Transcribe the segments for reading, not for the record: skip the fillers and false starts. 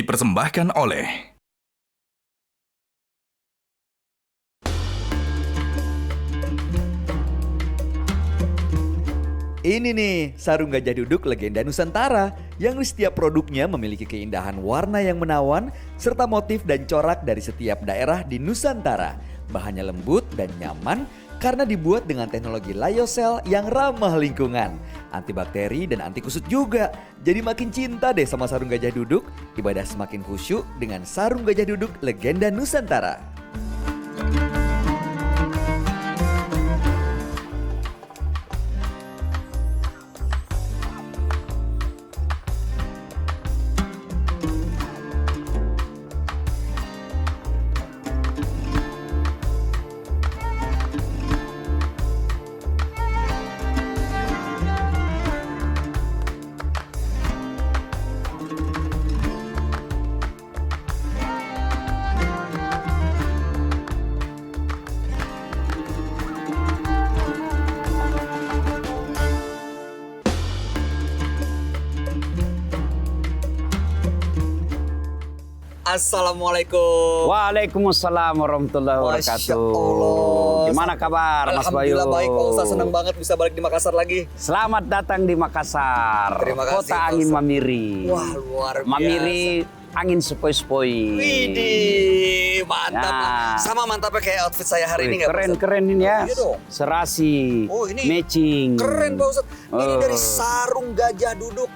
dipersembahkan oleh Ini nih, sarung gajah duduk legenda Nusantara yang di setiap produknya memiliki keindahan warna yang menawan serta motif dan corak dari setiap daerah di Nusantara. Bahannya lembut dan nyaman karena dibuat dengan teknologi lyocell yang ramah lingkungan, antibakteri dan anti kusut juga. Jadi makin cinta deh sama sarung gajah duduk, ibadah semakin khusyuk dengan sarung gajah duduk legenda Nusantara. Assalamualaikum. Waalaikumsalam warahmatullahi Masya wabarakatuh. Allah. Gimana kabar Mas Bayu? Alhamdulillah baik Pak Ustaz, senang banget bisa balik di Makassar lagi. Selamat datang di Makassar. Terima kasih, Kota Pak angin Ustaz. Mamiri. Wah, luar biasa. Mamiri angin sepoi-sepoi. Widih, mantap. Nah. Sama mantapnya kayak outfit saya hari ini nggak Pak Ustaz? Keren ini ya. Iya dong. Serasi. Oh, ini matching. Keren Pak Ustaz. Ini Oh. dari sarung gajah duduk.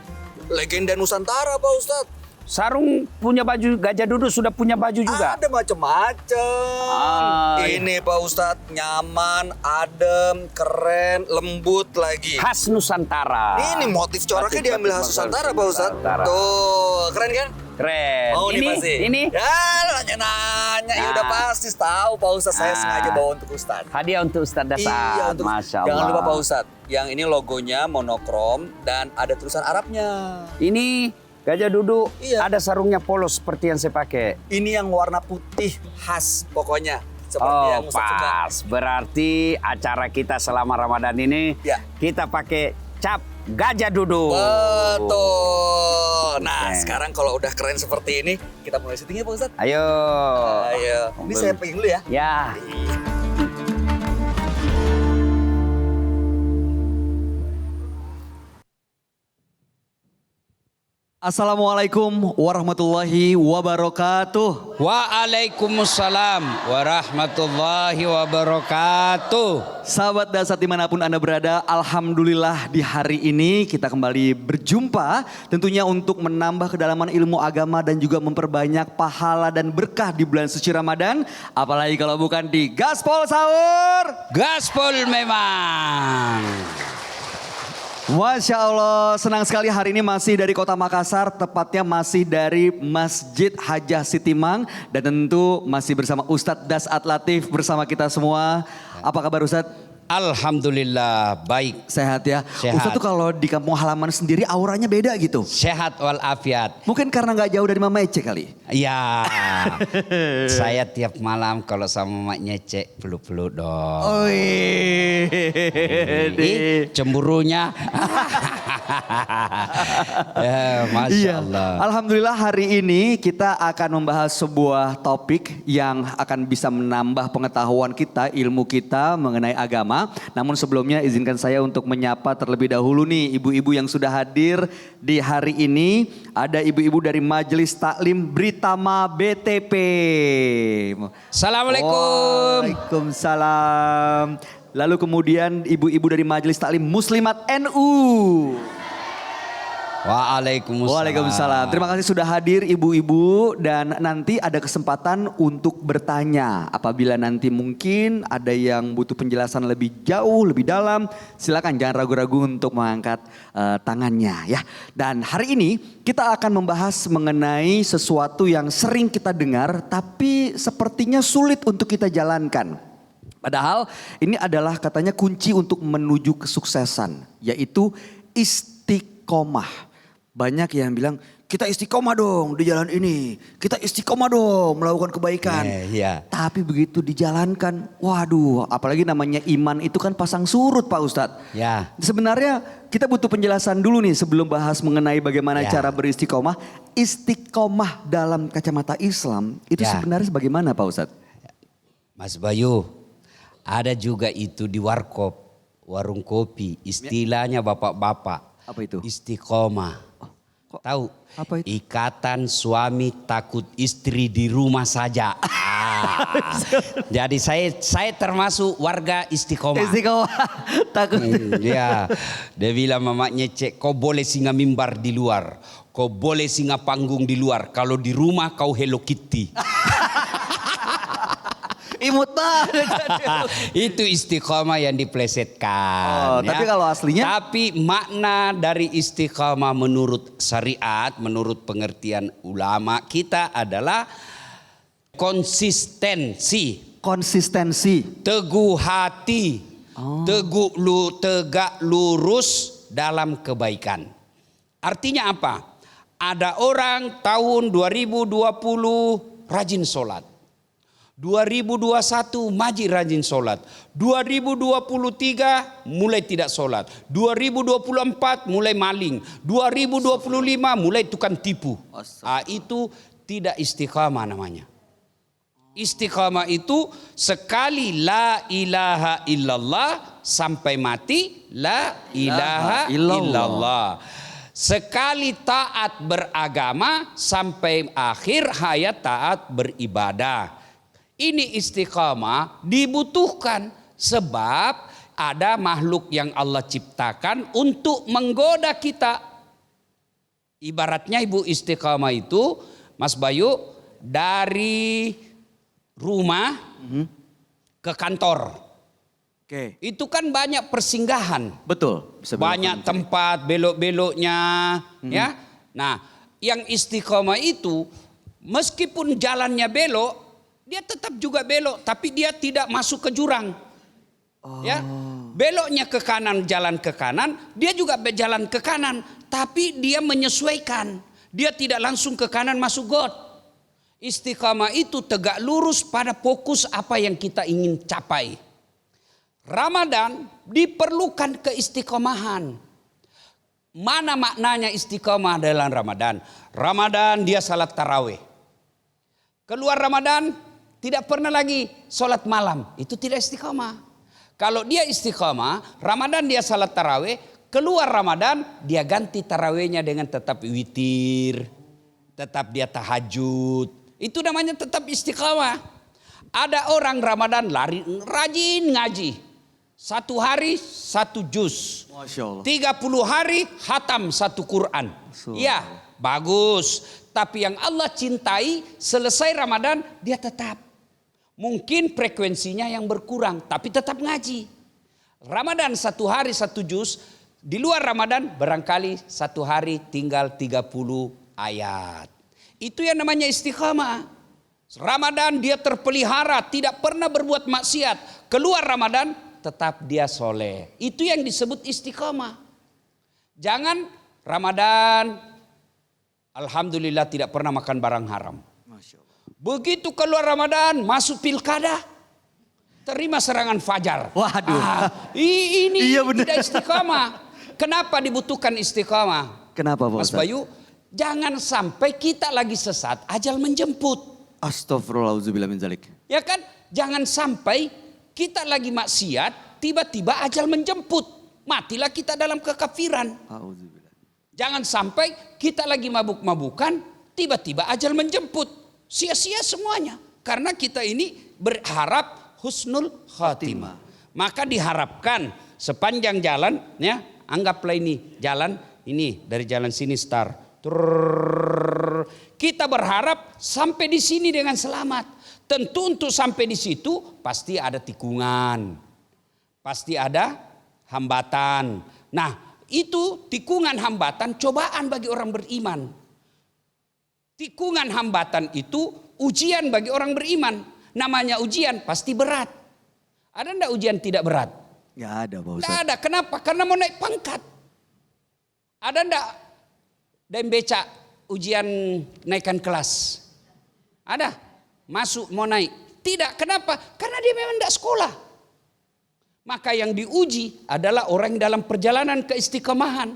Legenda Nusantara Pak Ustaz. Sarung punya baju, gajah duduk sudah punya baju juga. Ada macam-macam. Ini Pak Ustadz nyaman, adem, keren, lembut lagi. Khas Nusantara. Ini motif coraknya Motif diambil khas Nusantara Pak Ustadz. Nusantara. Tuh, keren kan? Keren. Oh, ini pasti. ini Ya, nanya-nanya. Ya Nah. udah pasti tahu Pak Ustadz. Saya Nah. sengaja bawa untuk Ustadz. hadiah untuk Ustaz Dasar. Iya, untuk Masya Allah. Jangan lupa Pak Ustadz. Yang ini logonya monokrom dan ada tulisan Arabnya. Ini gajah duduk, Iya. ada sarungnya polos seperti yang saya pakai. Ini yang warna putih khas pokoknya. Seperti yang Oh, Ustadz suka. pas. Berarti acara kita selama Ramadan ini Ya. kita pakai cap gajah duduk. Betul. Nah, Oke. sekarang kalau udah keren seperti ini, kita mulai syutingnya Pak Ustadz. Ayo. Ayo. Ini saya pegang dulu ya. Ya. Assalamualaikum warahmatullahi wabarakatuh. Waalaikumsalam warahmatullahi wabarakatuh. Sahabat Dasar dimanapun Anda berada, Alhamdulillah di hari ini kita kembali berjumpa. Tentunya untuk menambah kedalaman ilmu agama dan juga memperbanyak pahala dan berkah di bulan suci Ramadan. Apalagi kalau bukan di Gaspol Sahur. Gaspol memang. Masya Allah, senang sekali hari ini masih dari Kota Makassar, tepatnya masih dari Masjid Hajah Sitimang. Dan tentu masih bersama Ustadz Dasat Latif bersama kita semua. Apa kabar Ustadz? Alhamdulillah baik. Sehat ya? Sehat. Ustadz tuh kalau di kampung halaman sendiri auranya beda gitu. Sehat walafiat. Mungkin karena nggak jauh dari Mama Ece kali. Ya, saya tiap malam kalau sama maknya cek peluk-peluk dong. Oh Ih, cemburunya. Ya, Masya Allah. Alhamdulillah hari ini kita akan membahas sebuah topik yang akan bisa menambah pengetahuan kita, ilmu kita mengenai agama. Namun sebelumnya izinkan saya untuk menyapa terlebih dahulu nih ibu-ibu yang sudah hadir di hari ini. Ada ibu-ibu dari Majelis Taklim Britama BTP. Assalamualaikum. Waalaikumsalam. Lalu kemudian ibu-ibu dari Majelis Taklim Muslimat NU. Waalaikumsalam. Waalaikumsalam. Terima kasih sudah hadir ibu-ibu dan nanti ada kesempatan untuk bertanya. Apabila nanti mungkin ada yang butuh penjelasan lebih jauh, lebih dalam, silakan jangan ragu-ragu untuk mengangkat tangannya ya. Dan hari ini kita akan membahas mengenai sesuatu yang sering kita dengar tapi sepertinya sulit untuk kita jalankan. Padahal ini adalah katanya kunci untuk menuju kesuksesan, yaitu istiqomah. Banyak yang bilang kita istiqomah dong di jalan ini. Kita istiqomah dong melakukan kebaikan. Iya. Tapi begitu dijalankan, waduh, apalagi namanya iman itu kan pasang surut Pak Ustadz. Ya. Sebenarnya kita butuh penjelasan dulu nih sebelum bahas mengenai bagaimana Ya. cara beristiqomah. Istiqomah dalam kacamata Islam itu Ya. sebenarnya bagaimana Pak Ustadz? Mas Bayu, ada juga itu di warkop, warung kopi. Istilahnya bapak-bapak. Apa itu? Istiqomah. kok- Tahu? apa itu? Ikatan suami takut istri di rumah saja. Jadi saya termasuk warga istiqomah. Istiqomah takut. Ya, dia bilang mamanya Cek, kau boleh singa mimbar di luar, kau boleh singa panggung di luar. Kalau di rumah kau Hello Kitty. Imut banget. Itu istiqomah yang diplesetkan. Oh, tapi kalau aslinya? Tapi makna dari istiqomah menurut syariat, menurut pengertian ulama kita adalah konsistensi, Konsistensi. teguh hati, tegak lurus dalam kebaikan. Artinya apa? Ada orang tahun 2020 rajin sholat. 2021 maji rajin sholat. 2023 mulai tidak sholat. 2024 mulai maling. 2025 mulai tukang tipu. Itu tidak istiqamah namanya. Istiqamah itu sekali la ilaha illallah sampai mati la ilaha illallah. Sekali taat beragama sampai akhir hayat taat beribadah. Ini istiqamah dibutuhkan sebab ada makhluk yang Allah ciptakan untuk menggoda kita. Ibaratnya ibu istiqamah itu, Mas Bayu, dari rumah ke kantor. Oke. Itu kan banyak persinggahan. Betul. Bisa Banyak tempat belok-beloknya, ya. Nah, yang istiqomah itu meskipun jalannya belok, dia tetap juga belok, tapi dia tidak masuk ke jurang. Ya, beloknya ke kanan, jalan ke kanan, dia juga berjalan ke kanan, tapi dia menyesuaikan. Dia tidak langsung ke kanan masuk got. Istiqamah itu tegak lurus pada fokus apa yang kita ingin capai. Ramadan diperlukan keistiqomahan. Mana maknanya istiqomah dalam Ramadan? Ramadan dia salat tarawih. Keluar Ramadan tidak pernah lagi salat malam. Itu tidak istiqomah. Kalau dia istiqomah, Ramadan dia salat tarawih. Keluar Ramadan dia ganti tarawihnya dengan tetap witir. Tetap dia tahajud. Itu namanya tetap istiqomah. Ada orang Ramadan rajin ngaji. 1 hari 1 juz. Masya Allah. 30 hari khatam 1 Quran. Ya, bagus. Tapi yang Allah cintai selesai Ramadan dia tetap. Mungkin frekuensinya yang berkurang tapi tetap ngaji. Ramadan 1 hari 1 juz. Di luar Ramadan barangkali 1 hari tinggal 30 ayat. Itu yang namanya istiqamah. Ramadan dia terpelihara, tidak pernah berbuat maksiat. Keluar Ramadan tetap dia soleh. Itu yang disebut istiqamah. Jangan Ramadan alhamdulillah tidak pernah makan barang haram. Begitu keluar Ramadan masuk pilkada, terima serangan fajar. Waduh. Ini Iya benar. tidak istiqamah. Kenapa dibutuhkan istiqamah? Kenapa Pak Mas Ustadz? Bayu, jangan sampai kita lagi sesat, ajal menjemput. Astagfirullahaladzim min zalik. Ya kan? Jangan sampai kita lagi maksiat, tiba-tiba ajal menjemput. Matilah kita dalam kekafiran. Auzubillah. Jangan sampai kita lagi mabuk-mabukan, tiba-tiba ajal menjemput. Sia-sia semuanya. Karena kita ini berharap husnul khatimah. Maka diharapkan sepanjang jalan, ya, anggaplah ini jalan ini dari jalan sini start. Kita berharap sampai di sini dengan selamat. Tentu untuk sampai di situ pasti ada tikungan. Pasti ada hambatan. Nah, itu tikungan hambatan cobaan bagi orang beriman. Tikungan hambatan itu ujian bagi orang beriman. Namanya ujian pasti berat. Ada enggak ujian tidak berat? Nggak ada Pak Enggak Ustadz. ada. Kenapa? Karena mau naik pangkat. Ada enggak dem becak ujian naikkan kelas. Ada, masuk mau naik. Tidak, kenapa? Karena dia memang tidak sekolah. Maka yang diuji adalah orang dalam perjalanan keistiqomahan,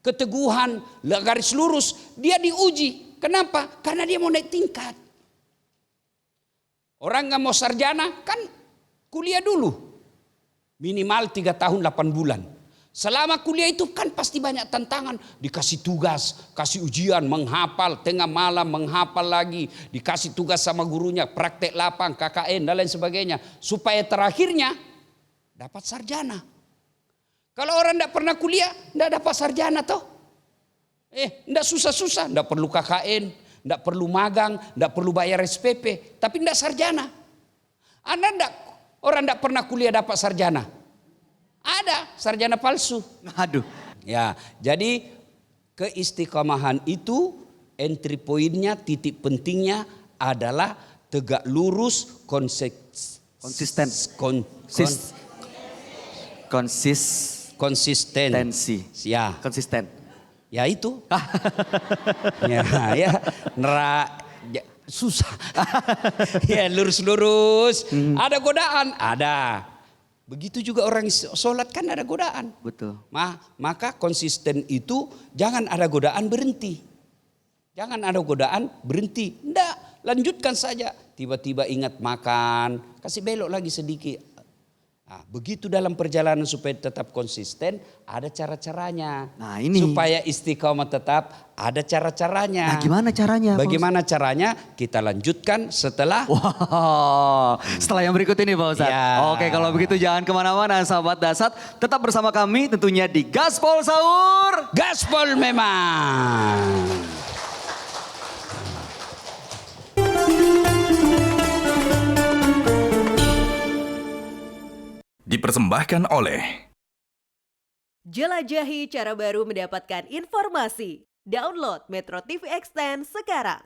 keteguhan, garis lurus. Dia diuji. Kenapa? Karena dia mau naik tingkat. Orang nggak mau sarjana kan kuliah dulu. Minimal 3 tahun 8 bulan. Selama kuliah itu kan pasti banyak tantangan. Dikasih tugas, kasih ujian, menghafal, tengah malam menghafal lagi. Dikasih tugas sama gurunya, praktek lapang, KKN dan lain sebagainya. Supaya terakhirnya dapat sarjana. Kalau orang tidak pernah kuliah, tidak dapat sarjana toh. Tidak susah-susah, tidak perlu KKN, tidak perlu magang, tidak perlu bayar SPP. Tapi tidak sarjana. Orang tidak pernah kuliah dapat sarjana. Ada sarjana palsu. Aduh. Ya, jadi keistiqomahan itu entry pointnya, titik pentingnya adalah tegak lurus, Konsisten. Konsistensi. Ya, Konsisten. ya itu. Susah. Ya lurus-lurus. Ada godaan, ada. Begitu juga orang sholat kan ada godaan. Betul. Maka konsisten itu jangan ada godaan berhenti. Jangan ada godaan berhenti. Enggak, lanjutkan saja. Tiba-tiba ingat makan, kasih belok lagi sedikit. Nah, begitu dalam perjalanan supaya tetap konsisten, ada cara-caranya. Nah, ini. Supaya istiqomah tetap, ada cara-caranya. Nah, gimana caranya? Bagaimana caranya? Kita lanjutkan setelah. Wow, setelah yang berikut ini Pak Ustadz. Ya. Oke, kalau begitu jangan kemana-mana sahabat Dasat. Tetap bersama kami tentunya di Gaspol Sahur. Gaspol memang. Dipersembahkan oleh Jelajahi cara baru mendapatkan informasi. Download Metro TV Extend sekarang.